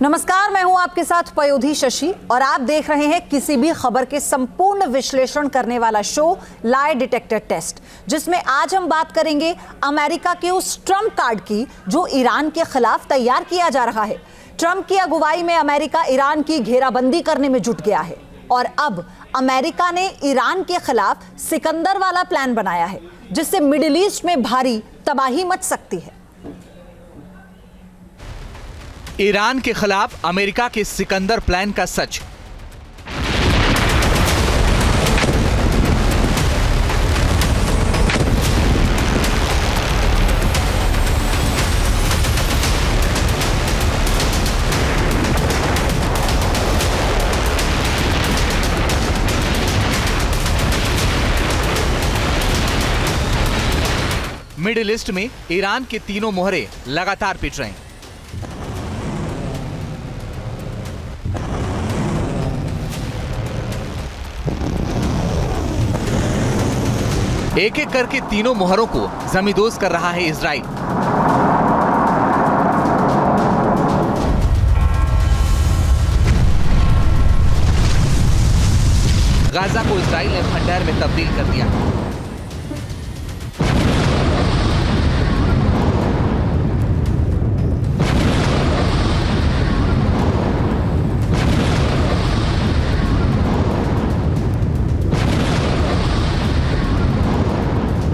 नमस्कार, मैं हूं आपके साथ पयोधी शशि और आप देख रहे हैं किसी भी खबर के संपूर्ण विश्लेषण करने वाला शो लाई डिटेक्टर टेस्ट, जिसमें आज हम बात करेंगे अमेरिका के उस ट्रंप कार्ड की जो ईरान के खिलाफ तैयार किया जा रहा है। ट्रंप की अगुवाई में अमेरिका ईरान की घेराबंदी करने में जुट गया है और अब अमेरिका ने ईरान के खिलाफ सिकंदर वाला प्लान बनाया है, जिससे मिडिल ईस्ट में भारी तबाही मच सकती है। ईरान के खिलाफ अमेरिका के सिकंदर प्लान का सच। मिडिल ईस्ट में ईरान के तीनों मोहरे लगातार पिट रहे हैं। एक एक करके तीनों मोहरों को जमींदोज कर रहा है इजराइल। गाजा को इजराइल ने खंडहर में तब्दील कर दिया।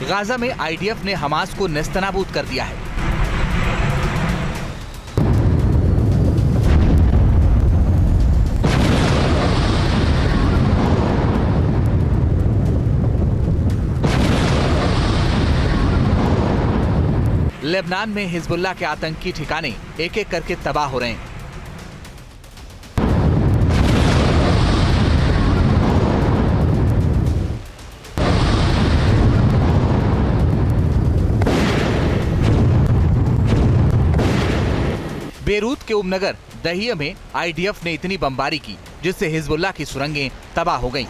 गाजा में आईडीएफ ने हमास को नेस्तनाबूद कर दिया है। लेबनान में हिजबुल्लाह के आतंकी ठिकाने एक एक करके तबाह हो रहे हैं। बेरूत के उपनगर दहिया में आईडीएफ ने इतनी बमबारी की जिससे हिजबुल्लाह की सुरंगें तबाह हो गईं।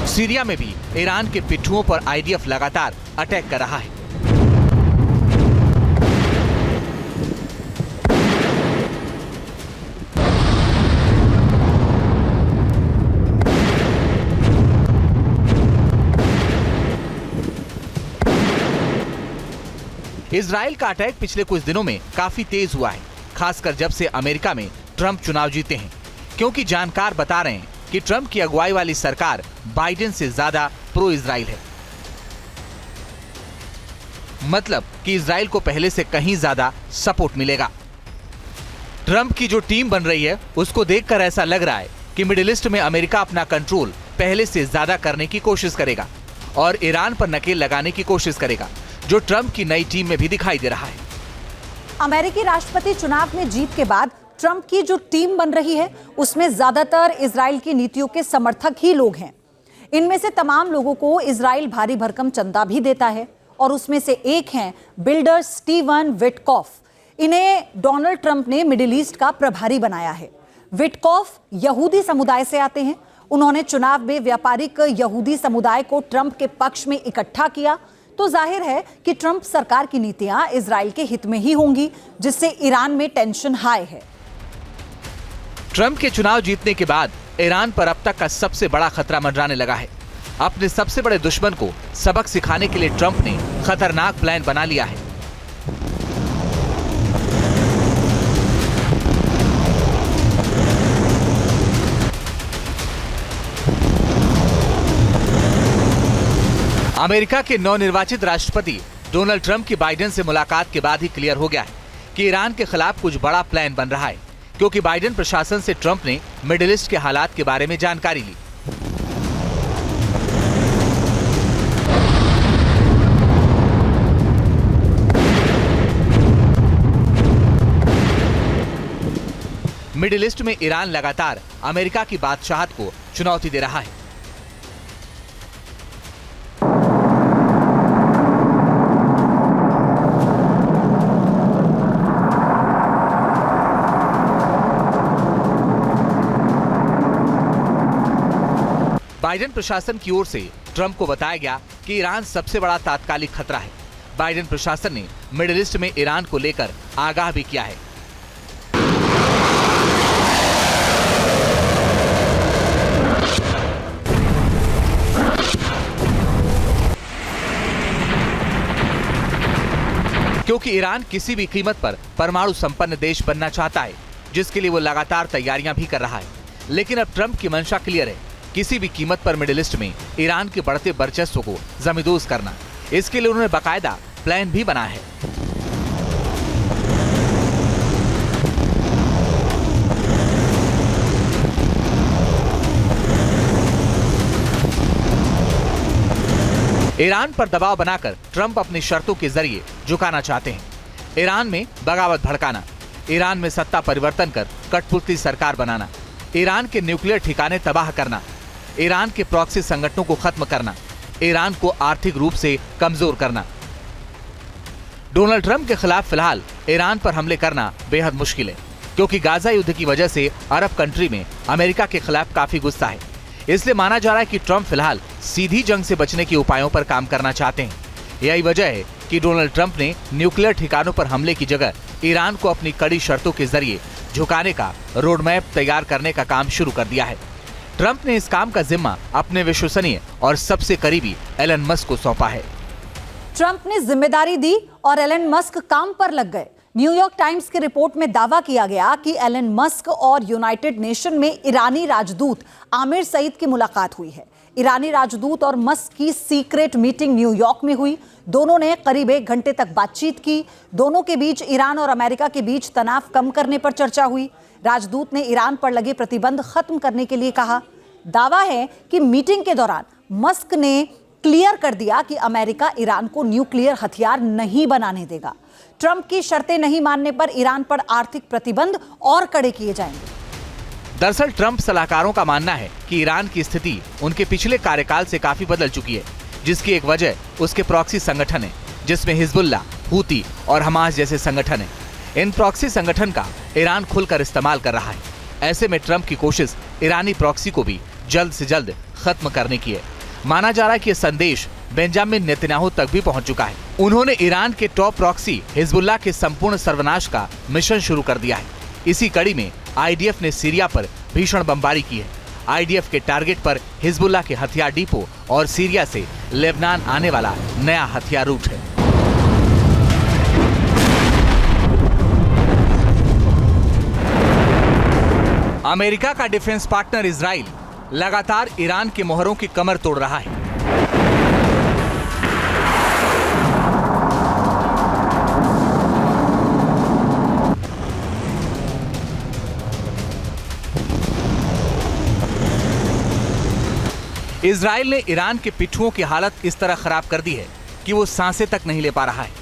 सीरिया में भी ईरान के पिट्ठुओं पर आईडीएफ लगातार अटैक कर रहा है। इजराइल का अटैक पिछले कुछ दिनों में काफी तेज हुआ है, खासकर जब से अमेरिका में ट्रंप चुनाव जीते हैं, क्योंकि जानकार बता रहे हैं कि ट्रंप की अगुवाई वाली सरकार बाइडेन से ज्यादा प्रो इजराइल है। मतलब कि इजराइल को पहले से कहीं ज्यादा सपोर्ट मिलेगा। ट्रंप की जो टीम बन रही है उसको देखकर ऐसा लग रहा है कि मिडिल ईस्ट में अमेरिका अपना कंट्रोल पहले से ज्यादा करने की कोशिश करेगा और ईरान पर नकेल लगाने की कोशिश करेगा, जो ट्रंप की नई टीम में भी दिखाई दे रहा है। अमेरिकी राष्ट्रपति चुनाव में जीत के बाद ट्रंप की जो टीम बन रही है उसमें ज्यादातर इजराइल की नीतियों के समर्थक ही लोग हैं। इनमें से तमाम लोगों को इजराइल भारी भरकम चंदा भी देता है और उसमें से एक हैं बिल्डर स्टीवन विटकॉफ। इन्हें डोनाल्ड ट्रंप ने मिडिल ईस्ट का प्रभारी बनाया है। विटकॉफ यहूदी समुदाय से आते हैं। उन्होंने चुनाव में व्यापारिक यहूदी समुदाय को ट्रंप के पक्ष में इकट्ठा किया, तो जाहिर है कि ट्रंप सरकार की नीतियां इजराइल के हित में ही होंगी, जिससे ईरान में टेंशन हाई है। ट्रंप के चुनाव जीतने के बाद ईरान पर अब तक का सबसे बड़ा खतरा मंडराने लगा है। अपने सबसे बड़े दुश्मन को सबक सिखाने के लिए ट्रंप ने खतरनाक प्लान बना लिया है। अमेरिका के नवनिर्वाचित राष्ट्रपति डोनाल्ड ट्रंप की बाइडेन से मुलाकात के बाद ही क्लियर हो गया है कि ईरान के खिलाफ कुछ बड़ा प्लान बन रहा है, क्योंकि बाइडेन प्रशासन से ट्रंप ने मिडिल ईस्ट के हालात के बारे में जानकारी ली। मिडिल ईस्ट में ईरान लगातार अमेरिका की बादशाहत को चुनौती दे रहा है। बाइडेन प्रशासन की ओर से ट्रंप को बताया गया कि ईरान सबसे बड़ा तात्कालिक खतरा है। बाइडेन प्रशासन ने मिडिल ईस्ट में ईरान को लेकर आगाह भी किया है। क्योंकि ईरान किसी भी कीमत पर परमाणु संपन्न देश बनना चाहता है, जिसके लिए वो लगातार तैयारियां भी कर रहा है। लेकिन अब ट्रंप की मंशा क्लियर है, किसी भी कीमत पर मिडिल ईस्ट में ईरान के बढ़ते वर्चस्व को जमींदोज करना। इसके लिए उन्होंने बाकायदा प्लान भी बनाया है। ईरान पर दबाव बनाकर ट्रंप अपनी शर्तों के जरिए झुकाना चाहते हैं। ईरान में बगावत भड़काना, ईरान में सत्ता परिवर्तन कर कठपुतली सरकार बनाना, ईरान के न्यूक्लियर ठिकाने तबाह करना, ईरान के प्रॉक्सी संगठनों को खत्म करना, ईरान को आर्थिक रूप से कमजोर करना। डोनाल्ड ट्रंप के खिलाफ फिलहाल ईरान पर हमले करना बेहद मुश्किल है, क्योंकि गाजा युद्ध की वजह से अरब कंट्री में अमेरिका के खिलाफ काफी गुस्सा है। इसलिए माना जा रहा है कि ट्रंप फिलहाल सीधी जंग से बचने के उपायों पर काम करना चाहते हैं। यही वजह है कि डोनाल्ड ट्रंप ने न्यूक्लियर ठिकानों पर हमले की जगह ईरान को अपनी कड़ी शर्तों के जरिए झुकाने का रोड मैप तैयार करने का काम शुरू कर दिया है। ट्रंप ने इस काम का जिम्मा अपने विश्वसनीय और सबसे करीबी एलन मस्क को सौंपा है। ट्रंप ने जिम्मेदारी दी और एलन मस्क काम पर लग गए। न्यूयॉर्क टाइम्स की रिपोर्ट में दावा किया गया कि एलन मस्क और यूनाइटेड नेशन में ईरानी राजदूत आमिर सईद की मुलाकात हुई है। ईरानी राजदूत और मस्क की सीक्रेट मीटिंग न्यूयॉर्क में हुई। दोनों ने करीब 1 घंटे तक बातचीत की। दोनों के बीच ईरान और अमेरिका के बीच तनाव कम करने पर चर्चा हुई। राजदूत ने ईरान पर लगे प्रतिबंध खत्म करने के लिए कहा। दावा है कि मीटिंग के दौरान मस्क ने क्लियर कर दिया कि अमेरिका ईरान को न्यूक्लियर हथियार नहीं बनाने देगा। ट्रंप की शर्तें नहीं मानने पर ईरान पर आर्थिक प्रतिबंध और कड़े किए जाएंगे। दरअसल ट्रंप सलाहकारों का मानना है कि ईरान की स्थिति उनके पिछले कार्यकाल से काफी बदल चुकी है, जिसकी एक वजह उसके प्रॉक्सी संगठन है, जिसमें हिजबुल्लाह, हूती और हमास जैसे संगठन हैं। इन प्रॉक्सी संगठन का ईरान खुलकर इस्तेमाल कर रहा है। ऐसे में ट्रंप की कोशिश ईरानी प्रॉक्सी को भी जल्द से जल्द खत्म करने की है। माना जा रहा है कि यह संदेश बेंजामिन नेतन्याहू तक भी पहुंच चुका है। उन्होंने ईरान के टॉप प्रॉक्सी हिजबुल्लाह के संपूर्ण सर्वनाश का मिशन शुरू कर दिया है। इसी कड़ी में आईडीएफ ने सीरिया पर भीषण बमबारी की है। आईडीएफ के टारगेट पर हिजबुल्लाह के हथियार डिपो और सीरिया से लेबनान आने वाला नया हथियार रूट है। अमेरिका का डिफेंस पार्टनर इजराइल लगातार ईरान के मोहरों की कमर तोड़ रहा है। इजराइल ने ईरान के पिट्ठुओं की हालत इस तरह खराब कर दी है कि वो सांसें तक नहीं ले पा रहा है।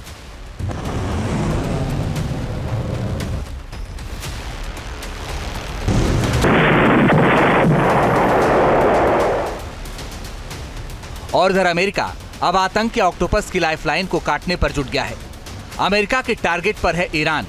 और इधर अमेरिका अब आतंक के ऑक्टोपस की लाइफलाइन को काटने पर जुट गया है। अमेरिका के टारगेट पर है ईरान।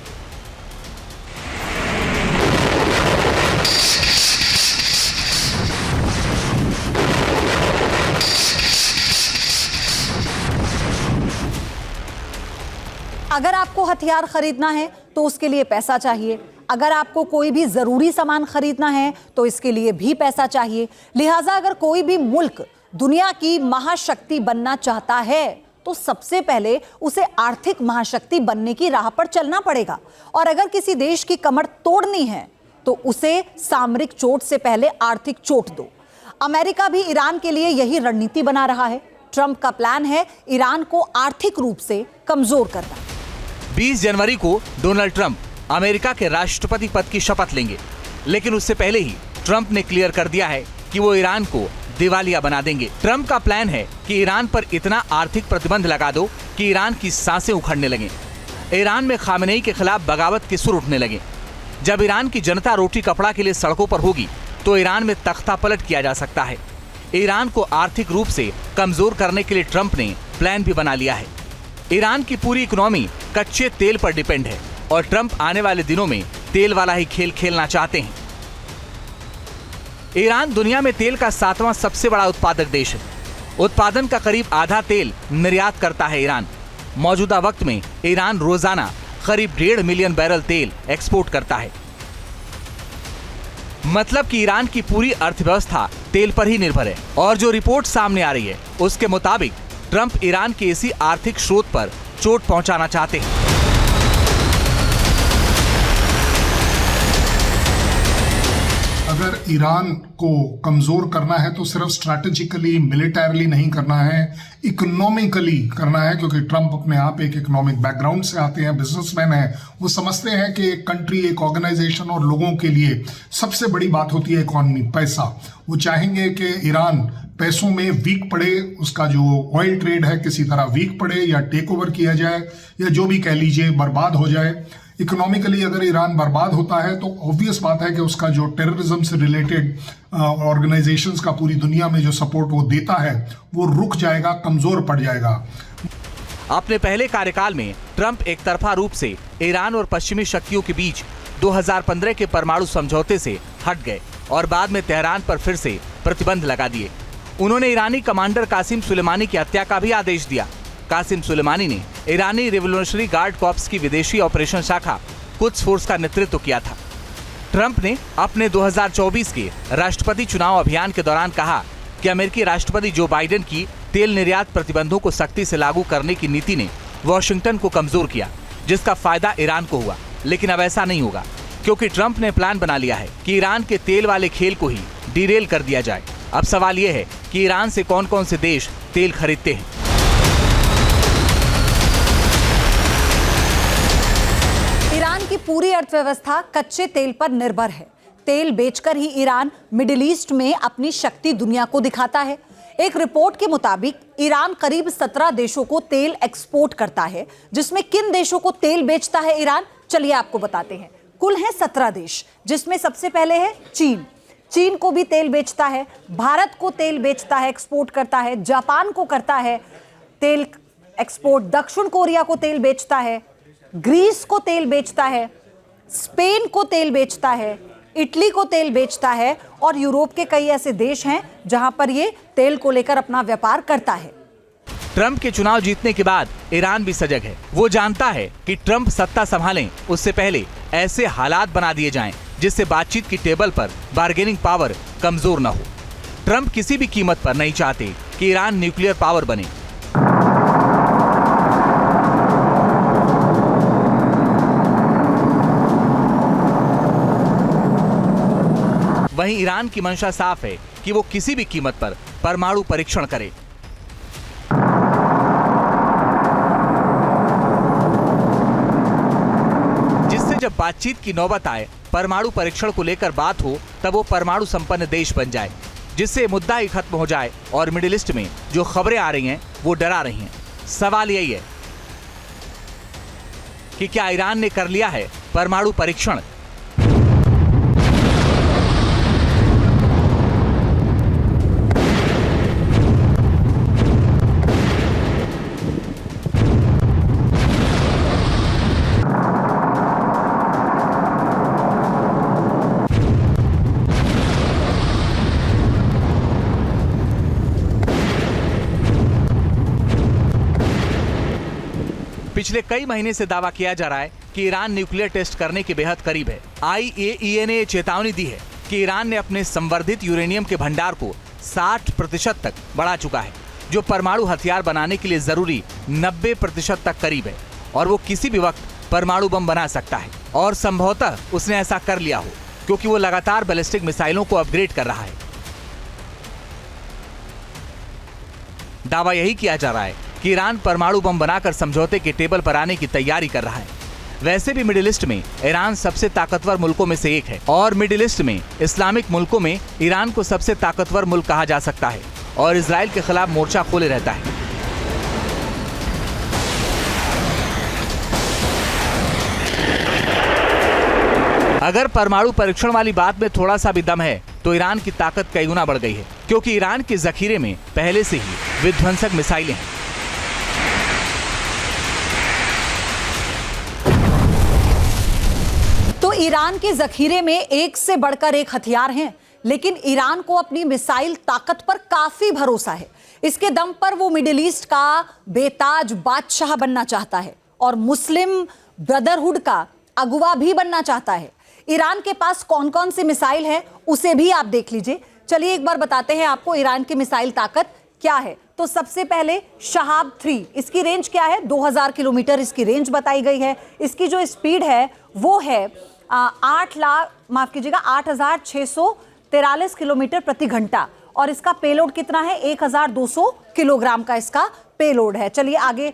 अगर आपको हथियार खरीदना है तो उसके लिए पैसा चाहिए। अगर आपको कोई भी जरूरी सामान खरीदना है तो इसके लिए भी पैसा चाहिए। लिहाजा अगर कोई भी मुल्क दुनिया की महाशक्ति बनना चाहता है तो सबसे पहले उसे आर्थिक महाशक्ति बनने की राह पर चलना पड़ेगा। और अगर किसी देश की कमर तोड़नी है तो उसे सामरिक चोट से पहले आर्थिक चोट दो। अमेरिका भी ईरान के लिए यही रणनीति बना रहा है। ट्रंप का प्लान है ईरान को आर्थिक रूप से कमजोर करना। 20 जनवरी को डोनाल्ड ट्रंप अमेरिका के राष्ट्रपति पद की शपथ लेंगे, लेकिन उससे पहले ही ट्रंप ने क्लियर कर दिया है कि वो ईरान को दिवालिया बना देंगे। ट्रंप का प्लान है कि ईरान पर इतना आर्थिक प्रतिबंध लगा दो कि ईरान की सांसें उखड़ने लगें। ईरान में खामेनेई के खिलाफ बगावत के सुर उठने लगे। जब ईरान की जनता रोटी कपड़ा के लिए सड़कों पर होगी तो ईरान में तख्ता पलट किया जा सकता है। ईरान को आर्थिक रूप से कमजोर करने के लिए ट्रंप ने प्लान भी बना लिया है। ईरान की पूरी इकोनॉमी कच्चे तेल पर डिपेंड है और ट्रंप आने वाले दिनों में तेल वाला ही खेल खेलना चाहते हैं। ईरान दुनिया में तेल का 7वां सबसे बड़ा उत्पादक देश है। उत्पादन का करीब आधा तेल निर्यात करता है ईरान। मौजूदा वक्त में ईरान रोजाना करीब 1.5 मिलियन बैरल तेल एक्सपोर्ट करता है। मतलब कि ईरान की पूरी अर्थव्यवस्था तेल पर ही निर्भर है। और जो रिपोर्ट सामने आ रही है उसके मुताबिक ट्रंप ईरान के इसी आर्थिक स्रोत पर चोट पहुंचाना चाहते हैं। अगर ईरान को कमजोर करना है तो सिर्फ स्ट्रैटेजिकली मिलिटरली नहीं करना है, इकोनॉमिकली करना है, क्योंकि ट्रंप अपने आप एक इकोनॉमिक बैकग्राउंड से आते हैं, बिजनेसमैन हैं। वो समझते हैं कि एक कंट्री, एक ऑर्गेनाइजेशन और लोगों के लिए सबसे बड़ी बात होती है इकोनॉमी, पैसा। वो चाहेंगे कि ईरान पैसों में वीक पड़े, उसका जो ऑयल ट्रेड है किसी तरह वीक पड़े या टेक ओवर किया जाए या जो भी कह लीजिए बर्बाद हो जाए। इकोनॉमिकली अगर ईरान बर्बाद होता है तो ऑब्वियस बात है कि उसका जो टेररिज्म से रिलेटेड ऑर्गेनाइजेशंस का पूरी दुनिया में जो सपोर्ट वो देता है वो रुक जाएगा, कमजोर पड़ जाएगा। अपने पहले कार्यकाल में ट्रंप एक तरफा रूप से ईरान और पश्चिमी शक्तियों के बीच 2015 के परमाणु समझौते से हट गए और बाद में तेहरान पर फिर से प्रतिबंध लगा दिए। उन्होंने ईरानी कमांडर कासिम सुलेमानी की हत्या का भी आदेश दिया। कासिम सुलेमानी ने ईरानी रिवोल्यूशनरी गार्ड कॉर्प्स की विदेशी ऑपरेशन शाखा कुद्स फोर्स का नेतृत्व किया था। ट्रंप ने अपने 2024 के राष्ट्रपति चुनाव अभियान के दौरान कहा कि अमेरिकी राष्ट्रपति जो बाइडेन की तेल निर्यात प्रतिबंधों को सख्ती से लागू करने की नीति ने वॉशिंगटन को कमजोर किया, जिसका फायदा ईरान को हुआ। लेकिन अब ऐसा नहीं होगा, क्योंकि ट्रंप ने प्लान बना लिया है कि ईरान के तेल वाले खेल को ही डिरेल कर दिया जाए। अब सवाल यह है कि ईरान से कौन कौन से देश तेल खरीदते हैं। ईरान की पूरी अर्थव्यवस्था कच्चे तेल पर निर्भर है। तेल बेचकर ही ईरान मिडिल ईस्ट में अपनी शक्ति दुनिया को दिखाता है। एक रिपोर्ट के मुताबिक ईरान करीब 17 देशों को तेल एक्सपोर्ट करता है। जिसमें किन देशों को तेल बेचता है ईरान, चलिए आपको बताते हैं। कुल हैं 17 देश, जिसमें सबसे पहले है चीन। चीन को भी तेल बेचता है, भारत को तेल बेचता है, एक्सपोर्ट करता है, जापान को करता है तेल एक्सपोर्ट, दक्षिण कोरिया को तेल बेचता है, ग्रीस को तेल बेचता है, स्पेन को तेल बेचता है, इटली को तेल बेचता है और यूरोप के कई ऐसे देश हैं जहां पर ये तेल को लेकर अपना व्यापार करता है। ट्रंप के चुनाव जीतने के बाद ईरान भी सजग है। वो जानता है कि ट्रंप सत्ता संभालें उससे पहले ऐसे हालात बना दिए जाएं जिससे बातचीत की टेबल पर बार्गेनिंग पावर कमजोर न हो। ट्रंप किसी भी कीमत पर नहीं चाहते कि ईरान न्यूक्लियर पावर बने। वहीं ईरान की मंशा साफ है कि वो किसी भी कीमत पर परमाणु परीक्षण करे। जिससे जब बातचीत की नौबत आए, परमाणु परीक्षण को लेकर बात हो, तब वो परमाणु संपन्न देश बन जाए, जिससे मुद्दा ही खत्म हो जाए और मिडिल ईस्ट में जो खबरें आ रही हैं वो डरा रही हैं। सवाल यही है कि क्या ईरान ने कर लिया है परमाणु परीक्षण? पिछले कई महीने से दावा किया जा रहा है कि ईरान न्यूक्लियर टेस्ट करने के बेहद करीब है। IAEA ने चेतावनी दी है कि ईरान ने अपने संवर्धित यूरेनियम के भंडार को 60% तक बढ़ा चुका है, जो परमाणु हथियार बनाने के लिए जरूरी 90% तक करीब है और वो किसी भी वक्त परमाणु बम बना सकता है। और संभवतः उसने ऐसा कर लिया हो, क्योंकि वो लगातार बैलिस्टिक मिसाइलों को अपग्रेड कर रहा है। दावा यही किया जा रहा है कि ईरान परमाणु बम बनाकर समझौते के टेबल पर आने की तैयारी कर रहा है। वैसे भी मिडिल ईस्ट में ईरान सबसे ताकतवर मुल्कों में से एक है और मिडिल ईस्ट में इस्लामिक मुल्कों में ईरान को सबसे ताकतवर मुल्क कहा जा सकता है और इजराइल के खिलाफ मोर्चा खोले रहता है। अगर परमाणु परीक्षण वाली बात में थोड़ा सा भी दम है तो ईरान की ताकत कई गुना बढ़ गई है, क्योंकि ईरान के जखीरे में पहले से ही विध्वंसक मिसाइलें हैं। तो ईरान के जखीरे में एक से बढ़कर एक हथियार हैं, लेकिन ईरान को अपनी मिसाइल ताकत पर काफी भरोसा है। इसके दम पर वो मिडिल ईस्ट का बेताज बादशाह बनना चाहता है और मुस्लिम ब्रदरहुड का अगुवा भी बनना चाहता है। ईरान के पास कौन कौन सी मिसाइल है उसे भी आप देख लीजिए। चलिए एक बार बताते हैं आपको ईरान की मिसाइल ताकत क्या है। तो सबसे पहले शहाब 3, इसकी रेंज क्या है? 2000 किलोमीटर इसकी रेंज बताई गई है। इसकी जो स्पीड है वो है 8643 किलोमीटर प्रति घंटा और इसका पेलोड कितना है? 1200 किलोग्राम का इसका पेलोड है। चलिए आगे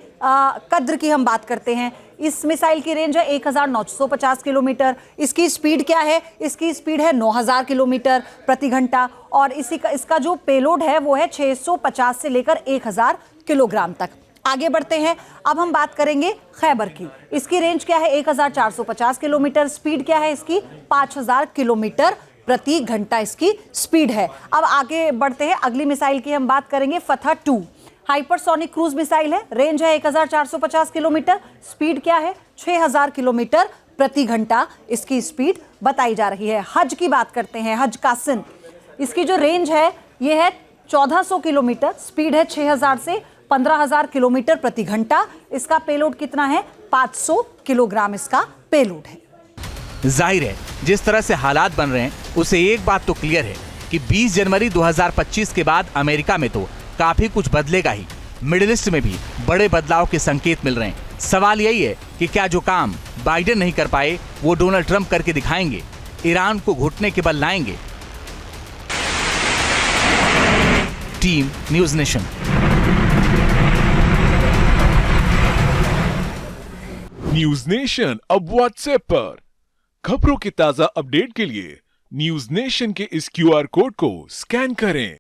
कद्र की हम बात करते हैं। इस मिसाइल की रेंज है 1950 किलोमीटर। इसकी स्पीड क्या है? इसकी स्पीड है 9000 किलोमीटर प्रति घंटा और इसका जो पेलोड है वो है 650 से लेकर 1000 किलोग्राम तक। आगे बढ़ते हैं। अब हम बात करेंगे खैबर की। इसकी रेंज क्या है? 1450 किलोमीटर। स्पीड क्या है इसकी? 5000 किलोमीटर प्रति घंटा इसकी स्पीड है। अब आगे बढ़ते हैं, अगली मिसाइल की हम बात करेंगे फतह 2। हाइपरसोनिक क्रूज मिसाइल है। रेंज है 1450 किलोमीटर। स्पीड क्या है? 6000 किलोमीटर प्रति घंटा इसकी स्पीड बताई जा रही है। हज की बात करते हैं, हज कासिन। इसकी जो रेंज है ये है 1400 किलोमीटर। स्पीड है 6000 से 15000 किलोमीटर प्रति घंटा। इसका पेलोड कितना है? 500 किलोग्राम इसका पेलोड है। जाहिर है जिस तरह से हालात बन रहे हैं उसे एक बात तो क्लियर है कि 20 जनवरी 2025 के बाद अमेरिका में तो काफी कुछ बदलेगा ही। मिडिल ईस्ट में भी बड़े बदलाव के संकेत मिल रहे हैं। सवाल यही है कि क्या जो काम बाइडेन नहीं कर पाए वो डोनाल्ड ट्रंप करके दिखाएंगे, ईरान को घुटने के बल लाएंगे। Team news nation. News nation अब व्हाट्सएप पर खबरों के ताजा अपडेट के लिए न्यूज़ नेशन के इस QR कोड को स्कैन करें।